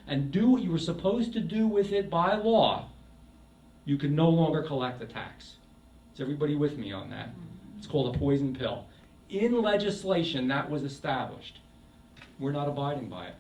and do what you were supposed to do with it by law, you can no longer collect the tax. Is everybody with me on that? It's called a poison pill. In legislation that was established, we're not abiding by it.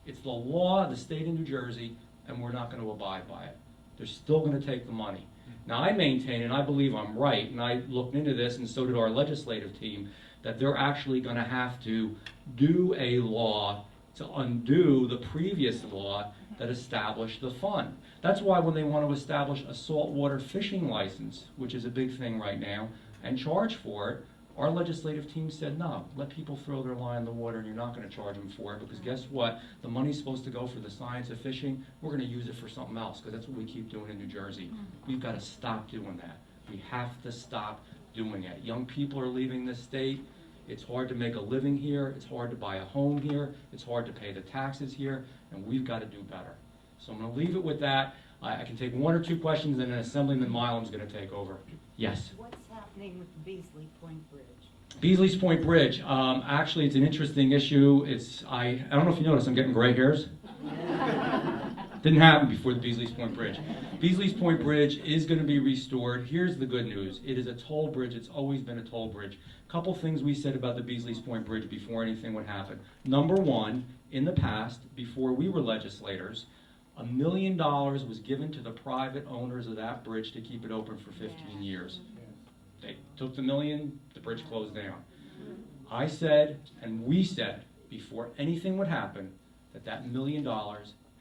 It's the law of the state of New Jersey, and we're not going to abide by it. They're still going to take the money. Now, I maintain, and I believe I'm right, and I looked into this, and so did our legislative team, that they're actually going to have to do a law to undo the previous law that established the fund. That's why when they want to establish a saltwater fishing license, which is a big thing right now, and charge for it, our legislative team said, no, let people throw their line in the water and you're not going to charge them for it, because guess what? The money's supposed to go for the science of fishing. We're going to use it for something else, because that's what we keep doing in New Jersey. We've got to stop doing that. We have to stop doing it. Young people are leaving this state. It's hard to make a living here. It's hard to buy a home here. It's hard to pay the taxes here, and we've got to do better. So I'm going to leave it with that. I can take one or two questions, and then Assemblyman Milam's going to take over. Yes? What's happening with the Beasley Point Bridge? Beasley's Point Bridge. Actually, it's an interesting issue. I don't know if you noticed, I'm getting gray hairs. Didn't happen before the Beasley's Point Bridge. Beasley's Point Bridge is going to be restored. Here's the good news. It is a toll bridge. It's always been a toll bridge. A couple things we said about the Beasley's Point Bridge before anything would happen. Number one, in the past, before we were legislators, $1 million was given to the private owners of that bridge to keep it open for 15 years. They took the $1 million, the bridge closed down. I said, and we said, before anything would happen, that $1 million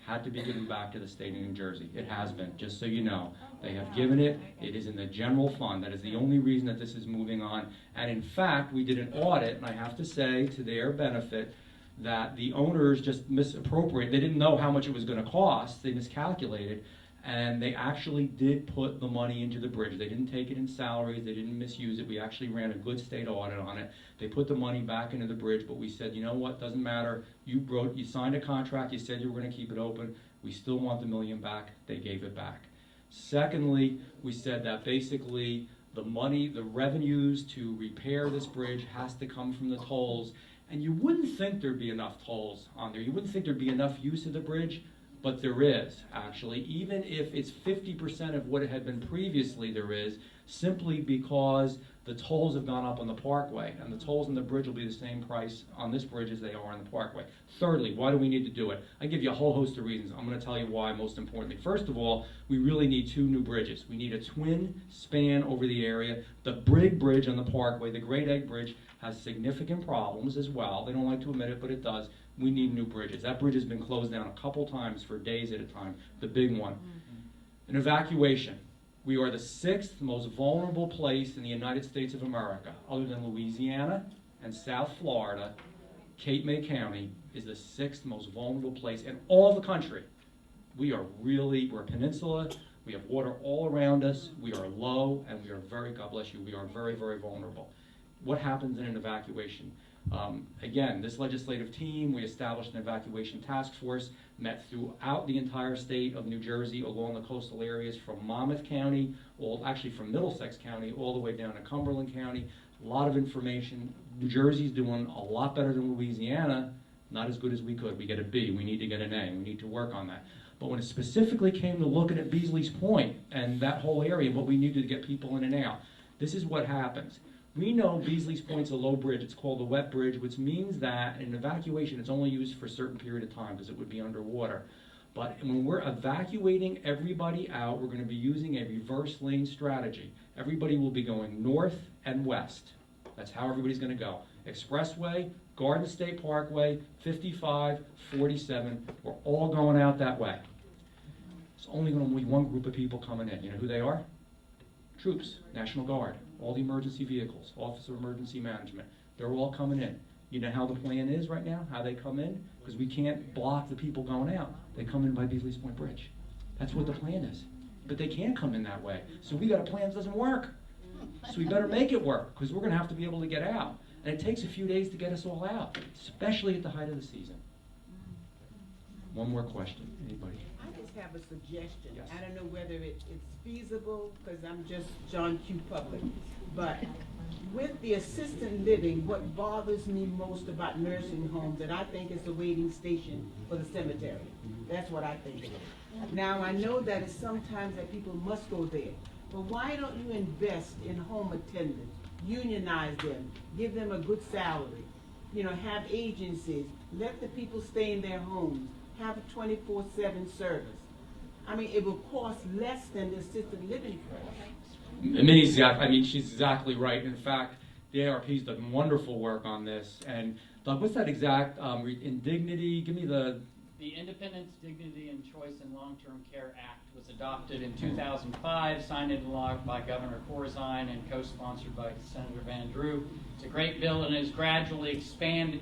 had to be given back to the state of New Jersey. It has been, just so you know. They have given it. It is in the general fund. That is the only reason that this is moving on. And in fact, we did an audit, and I have to say, to their benefit, that the owners just misappropriated. They didn't know how much it was going to cost. They miscalculated, and they actually did put the money into the bridge. They didn't take it in salaries. They didn't misuse it. We actually ran a good state audit on it. They put the money back into the bridge, but we said, you know what, doesn't matter. You signed a contract. You said you were going to keep it open. We still want the $1 million back. They gave it back. Secondly, we said that basically the money, the revenues to repair this bridge has to come from the tolls. And you wouldn't think there'd be enough tolls on there. You wouldn't think there'd be enough use of the bridge, but there is, actually. Even if it's 50% of what it had been previously, there is, simply because the tolls have gone up on the parkway, and the tolls on the bridge will be the same price on this bridge as they are on the parkway. Thirdly, why do we need to do it? I give you a whole host of reasons. I'm going to tell you why, most importantly. First of all, we really need 2 new bridges. We need a twin span over the area. The Brig Bridge on the parkway, the Great Egg Bridge, has significant problems as well. They don't like to admit it, but it does. We need new bridges. That bridge has been closed down a couple times for days at a time, the big one. An evacuation. We are the 6th most vulnerable place in the United States of America. Other than Louisiana and South Florida, Cape May County is the 6th most vulnerable place in all of the country. We're a peninsula. We have water all around us. We are low, and we are very, God bless you, we are very, very vulnerable. What happens in an evacuation? Again, this legislative team, we established an evacuation task force, met throughout the entire state of New Jersey along the coastal areas from Monmouth County, actually from Middlesex County, all the way down to Cumberland County. A lot of information. New Jersey's doing a lot better than Louisiana, not as good as we could. We get a B. We need to get an A. We need to work on that. But when it specifically came to looking at Beasley's Point and that whole area, what we needed to get people in and out, this is what happens. We know Beasley's Point's a low bridge. It's called a wet bridge, which means that in evacuation, it's only used for a certain period of time because it would be underwater. But when we're evacuating everybody out, we're going to be using a reverse lane strategy. Everybody will be going north and west. That's how everybody's going to go. Expressway, Garden State Parkway, 55, 47, we're all going out that way. It's only going to be one group of people coming in. You know who they are? Troops, National Guard, all the emergency vehicles, Office of Emergency Management. They're all coming in. You know how the plan is right now, how they come in? Because we can't block the people going out. They come in by Beasley's Point Bridge. That's what the plan is. But they can't come in that way. So we got a plan that doesn't work. So we better make it work, because we're going to have to be able to get out. And it takes a few days to get us all out, especially at the height of the season. One more question, anybody? I just have a suggestion. Yes. I don't know whether it's feasible, because I'm just John Q. Public, but with the assisted living, what bothers me most about nursing homes, and I think is the waiting station for the cemetery. That's what I think it is. Now, I know that it's sometimes that people must go there, but why don't you invest in home attendants, unionize them, give them a good salary, you know, have agencies, let the people stay in their homes, have a 24/7 service. I mean, it will cost less than the assisted living cost. She's exactly right. In fact, the ARP's done wonderful work on this. And Doug, what's that exact indignity? Give me the... The Independence, Dignity, and Choice in Long-Term Care Act was adopted in 2005, signed into law by Governor Corzine and co-sponsored by Senator Van Drew. It's a great bill and is gradually expanding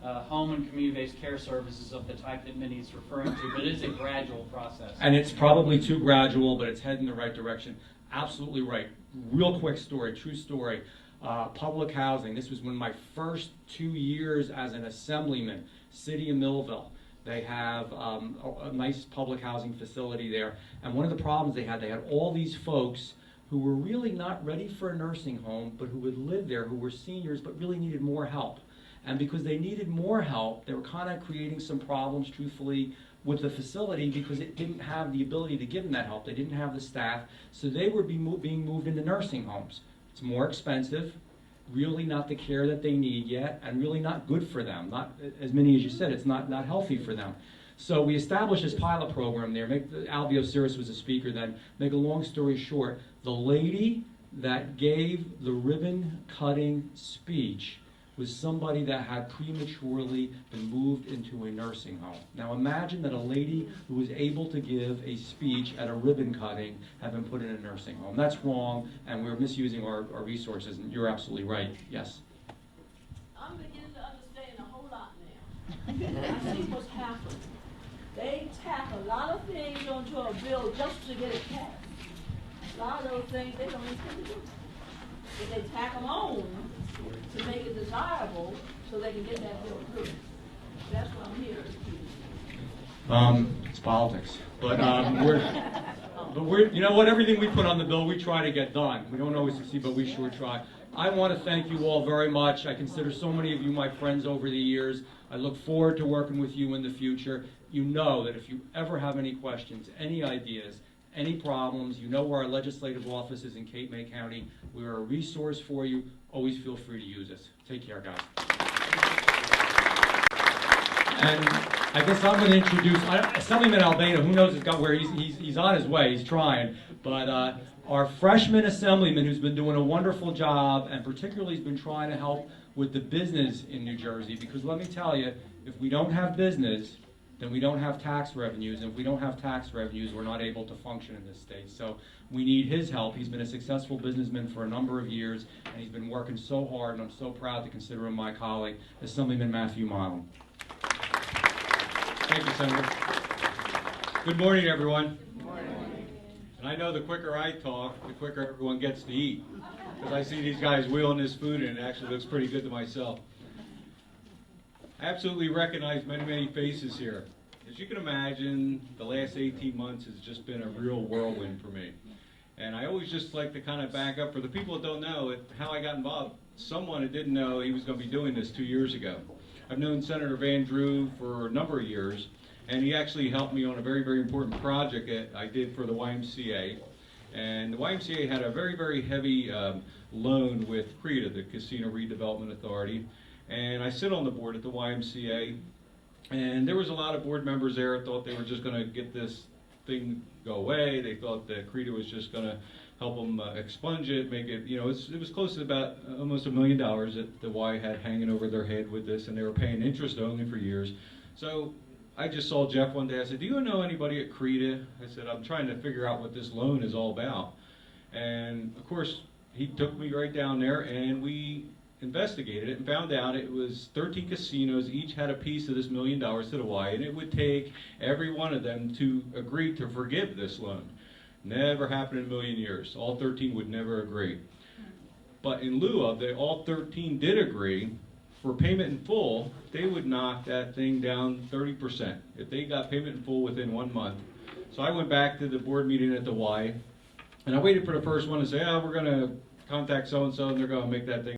home and community-based care services of the type that Minnie's referring to, but it is a gradual process. And it's probably too gradual, but it's heading in the right direction. Absolutely right. Real quick story, true story. Public housing. This was one of my first 2 years as an assemblyman. City of Millville. They have a nice public housing facility there. And one of the problems they had all these folks who were really not ready for a nursing home, but who would live there, who were seniors, but really needed more help. And because they needed more help, they were kind of creating some problems, truthfully, with the facility because it didn't have the ability to give them that help. They didn't have the staff, so they were being moved into nursing homes. It's more expensive, really not the care that they need yet, and really not good for them. Not, as many as you said, it's not healthy for them. So we established this pilot program there. Alvio Cirrus was a speaker then. Make a long story short, the lady that gave the ribbon cutting speech was somebody that had prematurely been moved into a nursing home. Now imagine that a lady who was able to give a speech at a ribbon cutting had been put in a nursing home. That's wrong, and we're misusing our resources, and you're absolutely right. Yes? I'm beginning to understand a whole lot now. I see what's happened. They tack a lot of things onto a bill just to get it passed. A lot of those things they don't intend to do. But they tack them on to make it desirable so they can get that bill through. That's what I'm here to It's politics. But we're, you know what, everything we put on the bill, we try to get done. We don't always succeed, but we sure try. I want to thank you all very much. I consider so many of you my friends over the years. I look forward to working with you in the future. You know that if you ever have any questions, any ideas, any problems, you know where our legislative office is in Cape May County. We're a resource for you. Always feel free to use us. Take care, guys. And I guess I'm going to introduce Assemblyman Albano. Who knows where he's on his way. He's trying. But our freshman assemblyman, who's been doing a wonderful job, and particularly has been trying to help with the business in New Jersey. Because let me tell you, if we don't have business, then we don't have tax revenues, and if we don't have tax revenues, we're not able to function in this state. So we need his help. He's been a successful businessman for a number of years, and he's been working so hard, and I'm so proud to consider him my colleague, Assemblyman Matthew Milam. Thank you, Senator. Good morning, everyone. Good morning. And I know the quicker I talk, the quicker everyone gets to eat, because I see these guys wheeling this food in, it actually looks pretty good to myself. I absolutely recognize many, many faces here. As you can imagine, the last 18 months has just been a real whirlwind for me. And I always just like to kind of back up for the people that don't know how I got involved. Someone that didn't know he was going to be doing this 2 years ago. I've known Senator Van Drew for a number of years, and he actually helped me on a very, very important project that I did for the YMCA. And the YMCA had a very, very heavy loan with CREDA, the Casino Redevelopment Authority. And I sit on the board at the YMCA, and there was a lot of board members there that thought they were just going to get this thing go away. They thought that CREDA was just going to help them expunge it, make it, you know, it was close to about almost $1 million that the Y had hanging over their head with this, and they were paying interest only for years. So I just saw Jeff one day. I said, do you know anybody at CREDA? I said, I'm trying to figure out what this loan is all about. And of course, he took me right down there, and we investigated it and found out it was 13 casinos, each had a piece of this $1 million to the Y, and it would take every one of them to agree to forgive this loan. Never happened in a million years. All 13 would never agree. But in lieu of that, all 13 did agree for payment in full, they would knock that thing down 30% if they got payment in full within 1 month. So I went back to the board meeting at the Y, and I waited for the first one to say, oh, we're going to contact so-and-so, and they're going to make that thing